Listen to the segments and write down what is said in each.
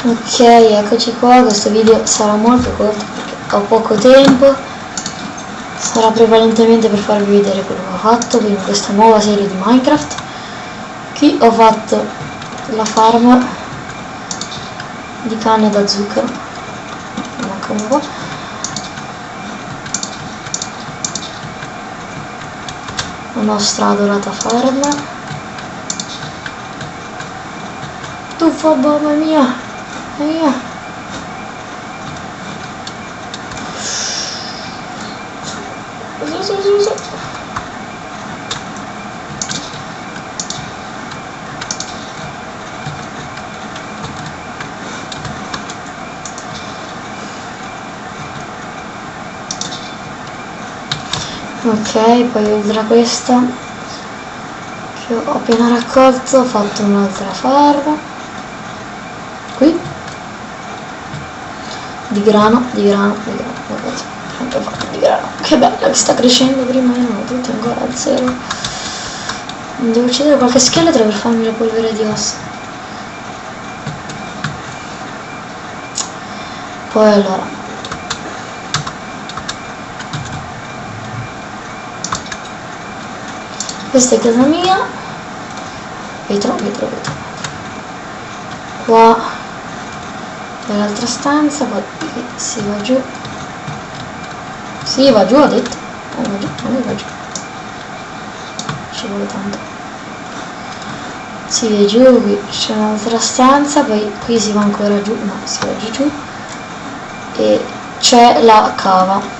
Ok, eccoci qua, questo video sarà molto corto perché ho poco tempo, sarà prevalentemente per farvi vedere quello che ho fatto in questa nuova serie di Minecraft. Qui ho fatto la farm di canne da zucchero, manca un po', la nostra adorata farm. Tuffa, mamma mia! Su. Ok, poi oltre a questa che ho appena raccolto ho fatto un'altra farm qui di grano, guardate, sempre fatto di grano, che bella che sta crescendo. Prima io non ho tutto ancora al zero, devo uccidere qualche scheletro per farmi la polvere di ossa. Poi allora questa è casa mia, vetro qua nell'altra stanza, poi si va giù, ho detto, non va giù, ci vuole tanto, si va giù, qui c'è un'altra stanza, poi qui si va ancora giù, no, si va giù e c'è la cava.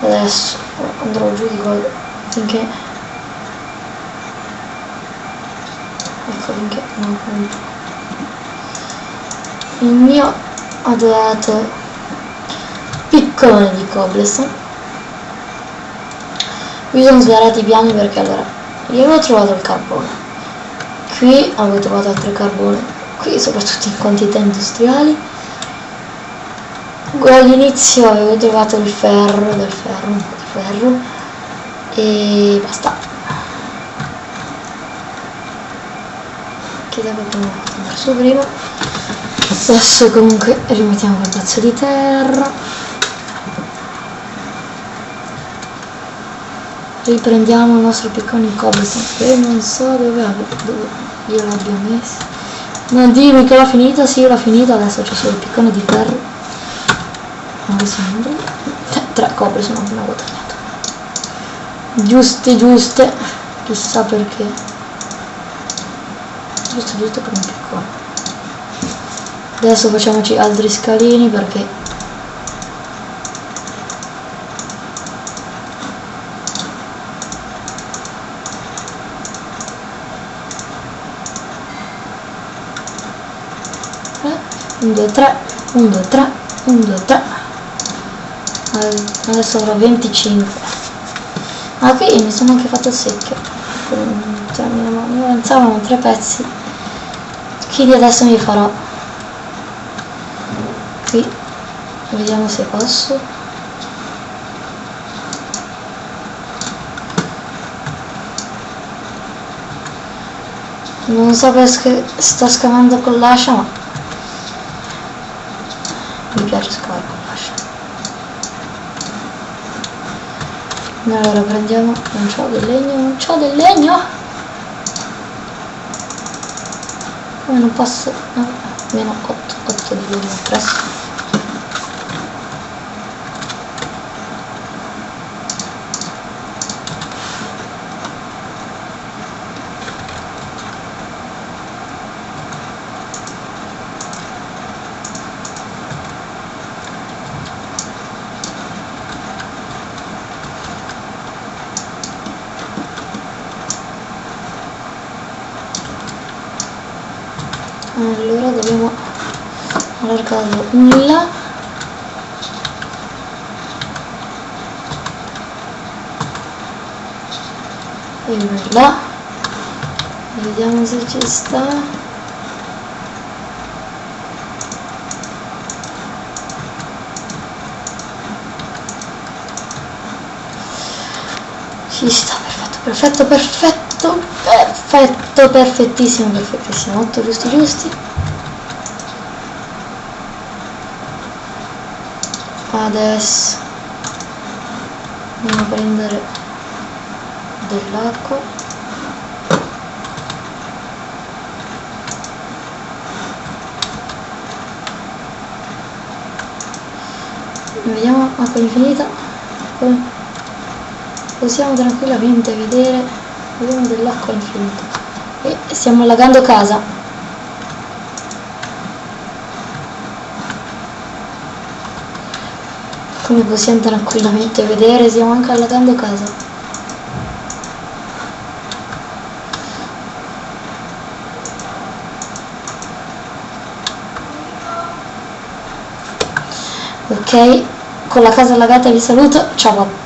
Adesso andrò giù di qua finché no, il mio adorato piccone di cobblestone. Qui sono sgarati i piani perché allora io avevo trovato il carbone, qui avevo trovato altro carbone, qui soprattutto in quantità industriali. All'inizio avevo trovato il ferro, un po' di ferro e basta. Che da qualcuno andare su prima. Adesso comunque rimettiamo quel pezzo di terra, riprendiamo il nostro piccone in cobblestone che non so dove io l'abbia messo. Non dirmi che l'ho finito, sì l'ho finito, adesso c'è solo il piccone di ferro. Adesso non 3 cobblestone sono appena guadagnato, giuste, chissà perché, giusto per un piccone. Adesso facciamoci altri scalini perché un, due, tre. Adesso avrò 25. Ah, qui mi sono anche fatto il secchio, cioè, mi avanzavano 3 pezzi, quindi adesso mi farò qui, vediamo se posso. Non so perché sto scavando con l'ascia, ma mi piace scavare con l'ascia. Allora prendiamo, non c'ho del legno, come non posso, no, meno 8 di legno presto. Allora dobbiamo allargarlo in là e in là, vediamo se ci sta. Ci sta, perfetto. perfetto, perfettissimo, perfettissimo, 8 giusti giusti. Adesso andiamo a prendere dell'acqua. Vediamo acqua infinita. Possiamo tranquillamente vedere, vediamo dell'acqua infinita e stiamo allagando casa. Come possiamo tranquillamente vedere, stiamo anche allagando casa. Ok, con la casa allagata vi saluto, ciao.